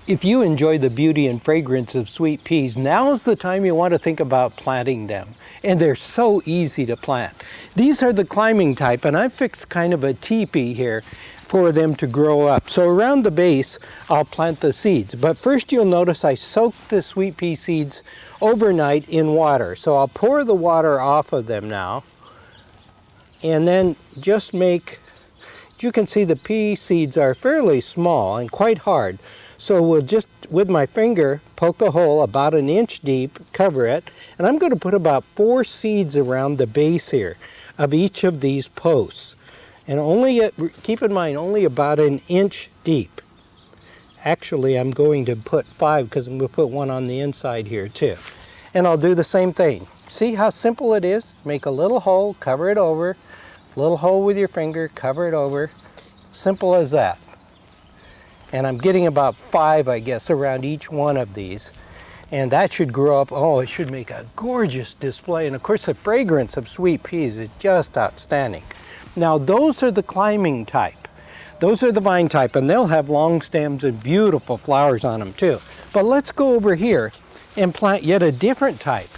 If you enjoy the beauty and fragrance of sweet peas, now is the time you want to think about planting them. And they're so easy to plant. These are the climbing type, and I fixed kind of a teepee here for them to grow up. So around the base, I'll plant the seeds. But first you'll notice I soaked the sweet pea seeds overnight in water. So I'll pour the water off of them now. And then just make, as you can see, the pea seeds are fairly small and quite hard. So we'll just, with my finger, poke a hole about 1 inch deep, cover it, and I'm going to put about 4 seeds around the base here of each of these posts. And only, keep in mind, only about 1 inch deep. Actually, I'm going to put 5 because I'm going to put one on the inside here too. And I'll do the same thing. See how simple it is? Make a little hole, cover it over, little hole with your finger, cover it over. Simple as that. And I'm getting about 5, I guess, around each one of these. And that should grow up, oh, it should make a gorgeous display. And of course, the fragrance of sweet peas is just outstanding. Now, those are the climbing type. Those are the vine type, and they'll have long stems and beautiful flowers on them too. But let's go over here and plant yet a different type.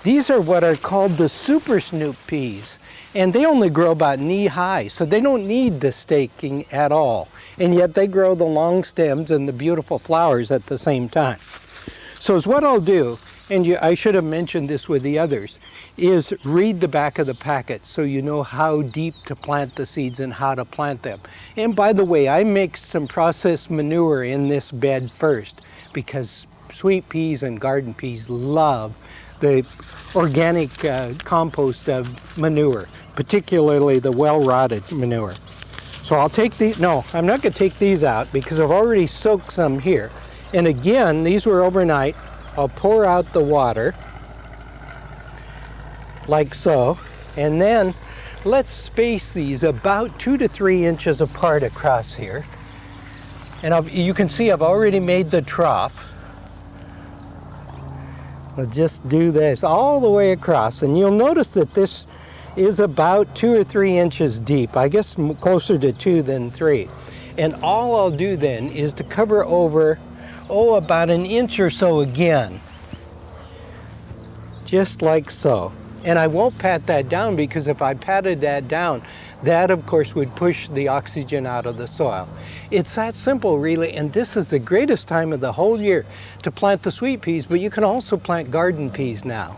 These are what are called the super snoop peas. And they only grow about knee high, so they don't need the staking at all. And yet they grow the long stems and the beautiful flowers at the same time. So is what I'll do, and I should have mentioned this with the others, is read the back of the packet so you know how deep to plant the seeds and how to plant them. And by the way, I mixed some processed manure in this bed first because sweet peas and garden peas love the organic compost of manure, particularly the well-rotted manure. So I'll take no, I'm not going to take these out because I've already soaked some here. And again, these were overnight. I'll pour out the water, like so, and then let's space these about 2 to 3 inches apart across here. And you can see I've already made the trough. I'll just do this all the way across, and you'll notice that this is about 2 or 3 inches deep, I guess closer to 2 than 3. And all I'll do then is to cover over, about 1 inch or so again, just like so. And I won't pat that down because if I patted that down, that of course would push the oxygen out of the soil. It's that simple really, and this is the greatest time of the whole year to plant the sweet peas, but you can also plant garden peas now.